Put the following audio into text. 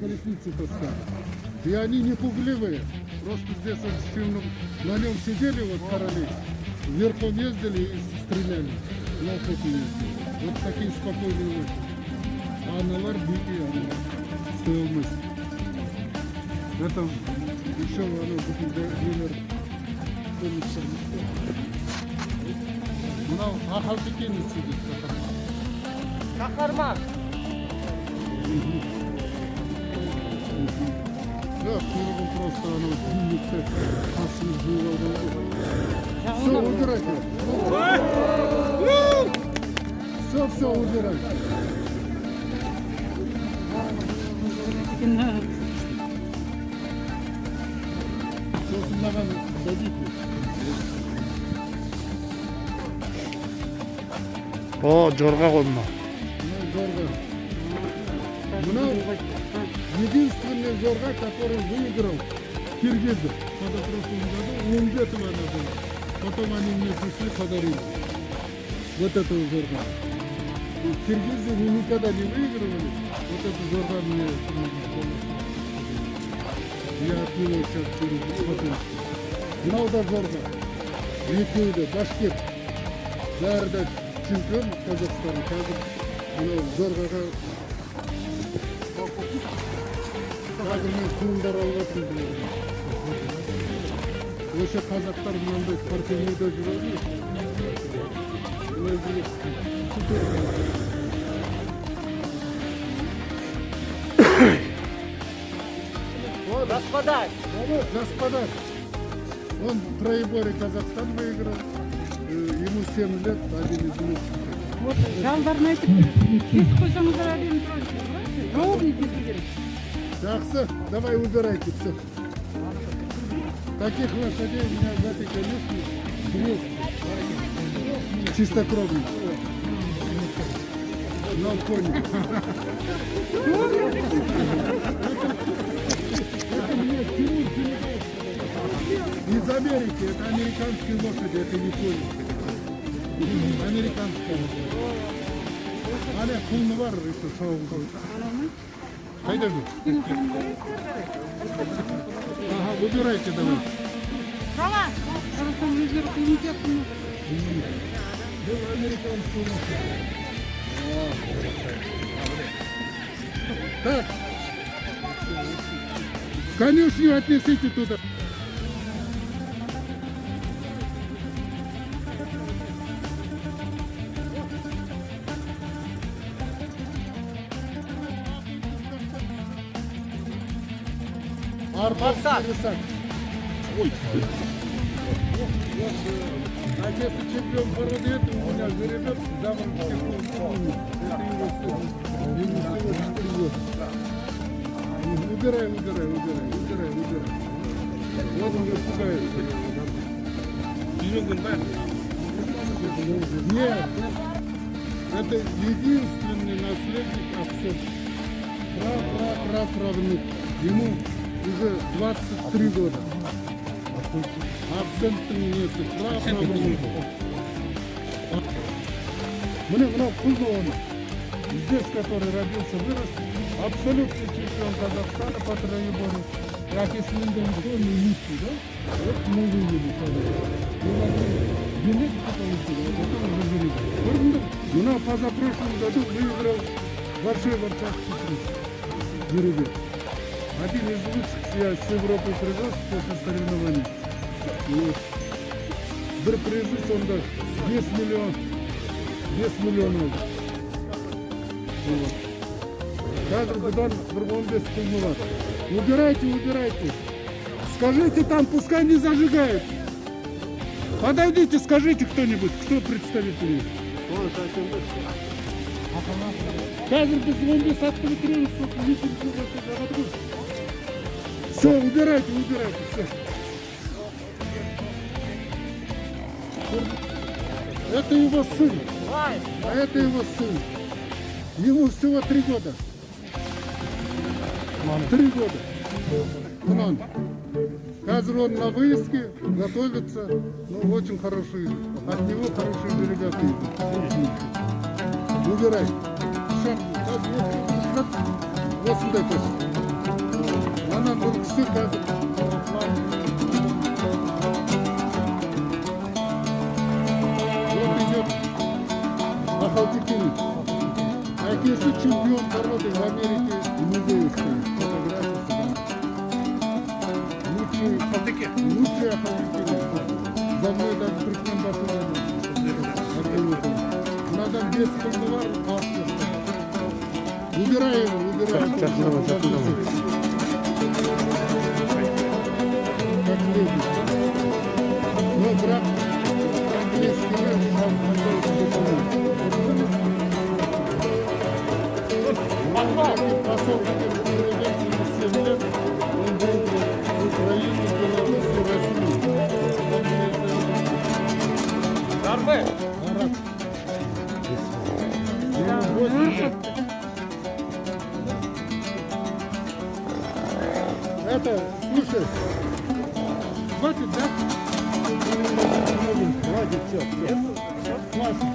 колесницы поставили. И они не пугливые. Просто здесь на нем сидели вот короли, верхом ездили и стреляли. На охоту ездили. Вот такие спокойные лошади. А аналар дикие, стоимость. Это еще оно будет номер. Мынау ахалтыкені сидит. Кахарман. Да, курган просто оно длиннится, асыл жуйга. Все, убирайте. Все, убирайте. Сосын маған дадите. О, жорға қолма. Мынау единственный жорға, который выиграл Киргизы. В прошлом году он где-то надо было. Потом они мне пришли, подарили. Вот эту жорга. Киргизы никогда не выигрывали. Вот эту жорга мне полностью. Я от него сейчас пересмотрел. Мынау да жорга. Екеуі де Башкир. Бәрі де чемпион Қазақстан. Қазір мынау жоргаға қазір мен құлындар алатын білемін. Осы қазақтар мынандай партияларда жүреді. Господа. Господа, он троеборье Казахстан выиграл. Ему 7 лет, один из лучших. Вот, жалдарына айтып, кесіп қойсаңыздар әдемі тұрады. Ровный кесу керек. Жақсы, давай убирайте все. Таких лошадей у меня в этой конюшне 200. Чистокровных. На коне. Это мне Тимур передал. Из Америки, это американские лошади, это не кони. Американская лошадь. Аля пулны бар, это шоу. Қайда жүр? Ага, выбирайте давай. Сала! Қазақстан өздері комитет. Бұл американский лошадь. Так. Конюшню отнесите туда. Марсак. Ой. А если чемпион породы, это у меня жеребец, Жаворонский клуб. Это его всего 4 года. Убирай. Вот он пугает. Нет. Это единственный наследник отцов. Правнук. Ему уже 23 года. Абсентный нет. Правнук. Мне он. Здесь, который родился, вырос. Абсолютный чемпион Казахстана по троеборью. Как если он не низкий, да? Вот мы видели. Билет получили, вот это уже жеребец. Но позапрошлом году выиграл большой варшавский приз. Жеребец. Один из лучших я с Европы привез после соревнований. Бір призы сонда 10 миллионов. Вот. Қазір бұдан 15 пулны бар. Убирайте. Скажите там, пускай не зажигают. Подойдите, скажите кто-нибудь, кто представитель их. Қазір біз 15 атты бітіреміз, сколько литр су. Все, убирайте, все. Это его сын, а это его сын. Ему всего 3 года. 3 года. Кунан. Қазір он на выезде, готовится. Ну, очень хороший. От него хорошие ребята идут. Убирай. Вот сюда тоже. Екісі қазір вот идет Ахалтыкевич. Әкесі чемпион породы в Америке музее стоит. Фотография лучший Ахалтыкевич. За мной даже прикнем Мынадан 5 күнді бар, қалыпты. Убирай его, убирай. Как лезет. Ну, брат, английский язык сам хотел пошел теперь в президенте на 7 лет, он был в Украине, Белоруссию, Россию. Арат. Это, слушай, хватит, да? Хватит, все. Хватит.